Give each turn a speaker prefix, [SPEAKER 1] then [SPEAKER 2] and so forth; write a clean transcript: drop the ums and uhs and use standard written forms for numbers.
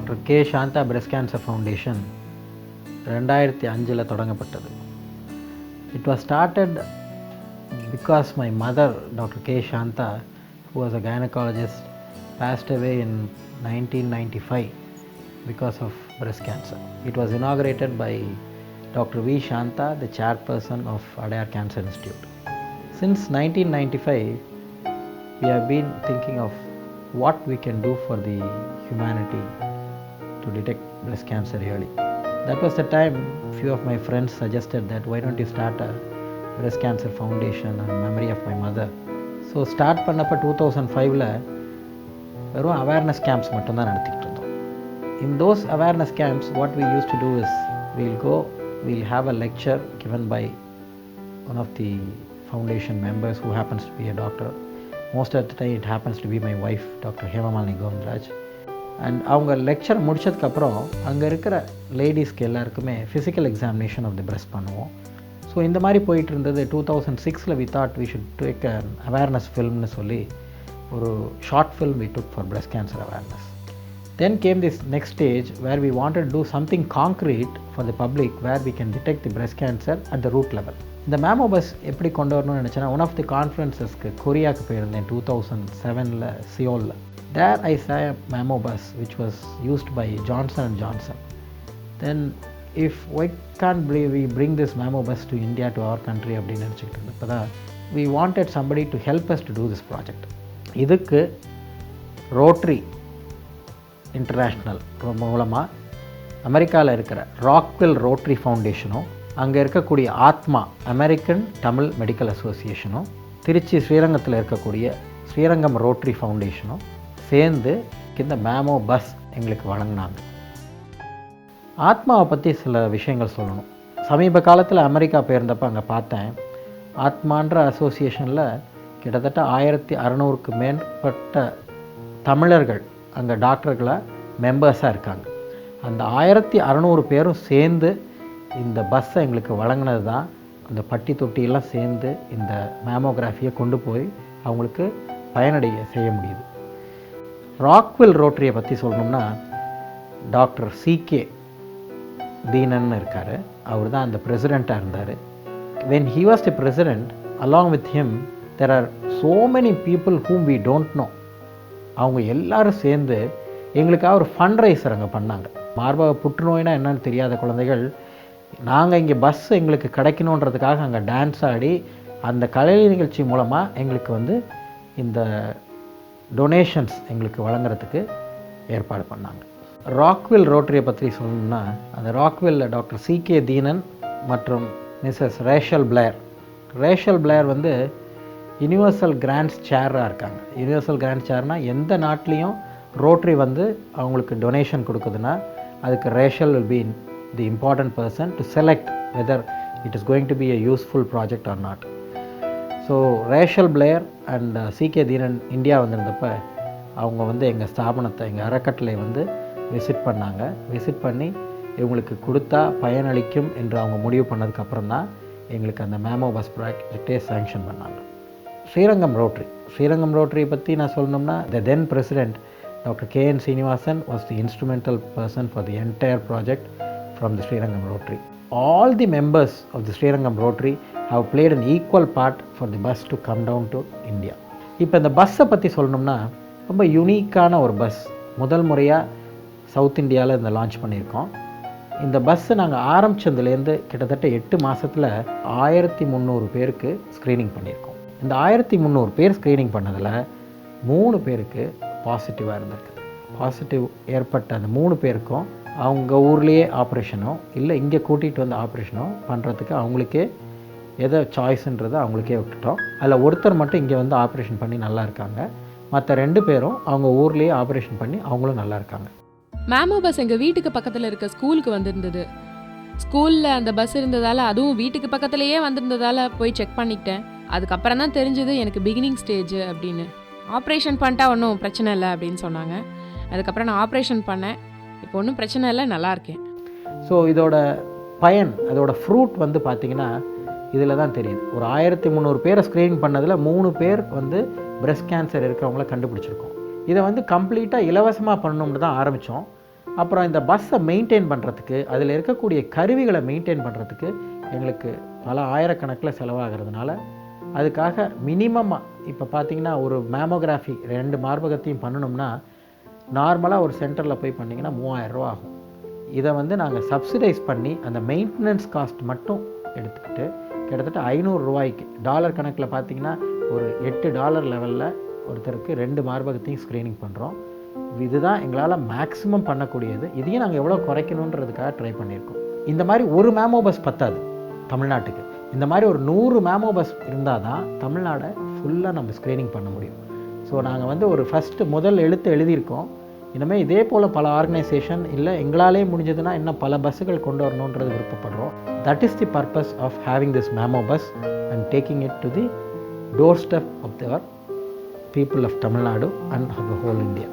[SPEAKER 1] Doctor K Shanta breast cancer foundation 2005 தொடங்கப்பட்டது. It was started because my mother doctor K Shanta, who was a gynecologist, passed away in 1995 because of breast cancer. It was inaugurated by Dr. V. Shanta, the chairperson of Adyar Cancer Institute. Since 1995, we have been thinking of what we can do for the humanity to detect breast cancer early. That was the time few of my friends suggested that why don't you start a breast cancer foundation in memory of my mother. So start பண்ணப்ப 2005ல வெறும் awareness camps மட்டும்தான் நடத்திட்டு இருந்தோம். In those awareness camps, what we used to do is we'll have a lecture given by one of the foundation members who happens to be a doctor. Most of the time it happens to be my wife, Dr. Hemamalini Govindraj. And அவங்க lecture முடிச்சதுக்கப்புறம் அங்கே இருக்கிற லேடிஸ்க்கு எல்லாருக்குமே physical examination of the breast பண்ணுவோம். So இந்த மாதிரி போயிட்டு இருந்தது. 2006ல் we thought we should take an awareness filmனு சொல்லி ஒரு short film we took for breast cancer awareness. Then came this next stage where we wanted to do something concrete for the public where we can detect the breast cancer at the root level. இந்த மேமோ bus எப்படி கொண்டு வரணும்னு நினச்சேன்னா, one of the கான்ஃபரன்ஸஸ்க்கு கொரியாவுக்கு போயிருந்தேன் 2007ல் சியோலில். There I saw a mammo bus which was used by Johnson & Johnson. Then why can't we bring this mammo bus to India, to our country அப்படின்னு நினச்சிக்கிட்டு இருந்தப்போ we wanted somebody to help us to do this project. இதுக்கு rotary international மூலமாக அமெரிக்காவில் இருக்கிற ராக்வில் rotary ஃபவுண்டேஷனும், அங்கே இருக்கக்கூடிய ஆத்மா அமெரிக்கன் தமிழ் மெடிக்கல் அசோசியேஷனும், திருச்சி ஸ்ரீரங்கத்தில் இருக்கக்கூடிய ஸ்ரீரங்கம் ரோட்ரி ஃபவுண்டேஷனும் சேர்ந்து இந்த மேமோ பஸ் எங்களுக்கு வழங்கினாங்க. ஆத்மாவை பற்றி சில விஷயங்கள் சொல்லணும். சமீப காலத்தில் அமெரிக்கா போயிருந்தப்போ அங்கே பார்த்தேன், ஆத்மான்ற அசோசியேஷனில் கிட்டத்தட்ட 1600க்கு மேற்பட்ட தமிழர்கள் அங்கே டாக்டர்களாக மெம்பர்ஸாக இருக்காங்க. அந்த 1600 பேரும் சேர்ந்து இந்த பஸ்ஸை எங்களுக்கு வழங்கினது தான். அந்த பட்டி தொட்டியெல்லாம் சேர்ந்து இந்த மேமோகிராஃபியை கொண்டு போய் அவங்களுக்கு பயனடைய செய்ய முடியுது. ராக்வில் ரோட்டரியை பற்றி சொல்லணும்னா, டாக்டர் சிகே தீனன் இருக்கார். அவர் தான் அந்த பிரசிடெண்ட்டாக இருந்தார். when he was the president, along with him there are so many people whom we don't know. அவங்க எல்லாரும் சேர்ந்து எங்களுக்காக ஒரு ஃபண்ட் ரைசர் அங்கே பண்ணாங்க. மார்பக புற்றுநோய்னா என்னன்னு தெரியாத குழந்தைகள், நாங்கள் இங்கே பஸ் எங்களுக்கு கிடைக்கணுன்றதுக்காக அங்கே டான்ஸ் ஆடி அந்த கலை நிகழ்ச்சி மூலமாக எங்களுக்கு இந்த டொனேஷன்ஸ் எங்களுக்கு வழங்குறதுக்கு ஏற்பாடு பண்ணாங்க. ராக்வில் ரோட்டரியை பற்றி சொல்லணும்னா, அந்த ராக்வில் டாக்டர் சிகே தீனன் மற்றும் Mrs Rachel Blair universal grants சேராக இருக்காங்க. யூனிவர்சல் கிராண்ட்ஸ் சேர்னால் எந்த நாட்டிலையும் ரோட்டரி அவங்களுக்கு டொனேஷன் கொடுக்குதுன்னா அதுக்கு Rachel will be the important person to select whether it is going to be a useful project or not. So Rachel Blair and CK Dheenan India வந்திருந்தப்போ அவங்க எங்கள் ஸ்தாபனத்தை, எங்கள் அறக்கட்டளை விசிட் பண்ணாங்க. விசிட் பண்ணி இவங்களுக்கு கொடுத்தா பயனளிக்கும் என்று அவங்க முடிவு பண்ணதுக்கப்புறம் தான் எங்களுக்கு அந்த மேமோ பஸ் ப்ராஜெக்டே சேங்ஷன் பண்ணாங்க. ஸ்ரீரங்கம் ரோட்டரியை பற்றி நான் சொல்லணும்னா, the then president doctor KN Srinivasan was the instrumental person for the entire project from the Srirangam Rotary. All the members of the Srirangam Rotary have played an equal part for the bus to come down to India. இப்போ இந்த பஸ்ஸை பற்றி சொல்லணும்னா, ரொம்ப யூனிக்கான ஒரு bus. முதல் முறையாக சவுத் இந்தியாவில் லான்ச் பண்ணியிருக்கோம். இந்த பஸ்ஸை நாங்கள் ஆரம்பித்ததுலேருந்து கிட்டத்தட்ட 8 மாதத்தில் 1300 பேருக்கு ஸ்க்ரீனிங் பண்ணியிருக்கோம். இந்த 1300 பேர் ஸ்க்ரீனிங் பண்ணதில் 3 பேருக்கு பாசிட்டிவாக இருந்திருக்குது. பாசிட்டிவ் ஏற்பட்ட அந்த 3 பேருக்கும் அவங்க ஊர்லேயே ஆப்ரேஷனோ இல்லை இங்கே கூட்டிகிட்டு ஆப்ரேஷனோ பண்ணுறதுக்கு அவங்களுக்கே எதை சாய்ஸுன்றதை அவங்களுக்கே விட்டுட்டோம். அதில் ஒருத்தர் மட்டும் இங்கே ஆப்ரேஷன் பண்ணி நல்லா இருக்காங்க. மற்ற 2 பேரும் அவங்க ஊர்லேயே ஆப்ரேஷன் பண்ணி அவங்களும் நல்லா இருக்காங்க.
[SPEAKER 2] மேமோ பஸ் எங்கள் வீட்டுக்கு பக்கத்தில் இருக்க ஸ்கூலுக்கு வந்திருந்தது. ஸ்கூலில் அந்த பஸ் இருந்ததால், அதுவும் வீட்டுக்கு பக்கத்துலேயே வந்திருந்ததால் போய் செக் பண்ணிக்கிட்டேன். அதுக்கப்புறம் தான் தெரிஞ்சது எனக்கு பிகினிங் ஸ்டேஜ் அப்படின்னு. ஆப்ரேஷன் பண்ணிட்டா ஒன்றும் பிரச்சனை இல்லை அப்படின்னு சொன்னாங்க. அதுக்கப்புறம் நான் ஆப்ரேஷன் பண்ணேன். இப்போ ஒன்றும் பிரச்சனை இல்லை, நல்லா இருக்கேன்.
[SPEAKER 1] ஸோ இதோட பயன், அதோட ஃப்ரூட் பார்த்திங்கன்னா இதில் தான் தெரியுது. ஒரு 1300 பேரை ஸ்க்ரீனிங் பண்ணதில் 3 பேர் பிரஸ்ட் கேன்சர் இருக்கிறவங்கள கண்டுபிடிச்சிருக்கோம். இதை கம்ப்ளீட்டாக இலவசமாக பண்ணணும்னு தான் ஆரம்பித்தோம். அப்புறம் இந்த பஸ்ஸை மெயின்டைன் பண்ணுறதுக்கு, அதில் இருக்கக்கூடிய கருவிகளை மெயின்டைன் பண்ணுறதுக்கு எங்களுக்கு பல ஆயிரக்கணக்கில் செலவாகிறதுனால, அதுக்காக மினிமமாக இப்போ பார்த்தீங்கன்னா ஒரு மேமோகிராஃபி 2 மார்பகத்தையும் பண்ணணும்னா நார்மலாக ஒரு சென்டரில் போய் பண்ணிங்கன்னா 3000 ரூபா ஆகும். இதை வந்து நாங்கள் சப்சிடைஸ் பண்ணி அந்த மெயின்டெனன்ஸ் காஸ்ட் மட்டும் எடுத்துக்கிட்டு கிட்டத்தட்ட 500 ரூபாய்க்கு டாலர் கணக்கில் பார்த்தீங்கன்னா ஒரு $8 லெவலில் ஒருத்தருக்கு 2 மார்பகத்தையும் ஸ்க்ரீனிங் பண்ணுறோம். இதுதான் எங்களால் மேக்ஸிமம் பண்ணக்கூடியது. இதையும் நாங்கள் எவ்வளோ குறைக்கணுன்றதுக்காக ட்ரை பண்ணியிருக்கோம். இந்த மாதிரி ஒரு மேமோ பஸ் பத்தாது தமிழ்நாட்டுக்கு. இந்த மாதிரி ஒரு 100 மேமோ பஸ் இருந்தால் தான் தமிழ்நாடை ஃபுல்லாக நம்ம ஸ்க்ரீனிங் பண்ண முடியும். ஸோ நாங்கள் வந்து ஒரு முதல் எழுத்து எழுதியிருக்கோம். இனிமேல் இதே போல் பல ஆர்கனைசேஷன் இல்லை எங்களாலே முடிஞ்சதுன்னா இன்னும் பல பஸ்ஸுகள் கொண்டு வரணுன்றது விருப்பப்படுறோம். That is the purpose of having this mammo bus and taking it to the door step of தவர் people of Tamil Nadu and of the whole India.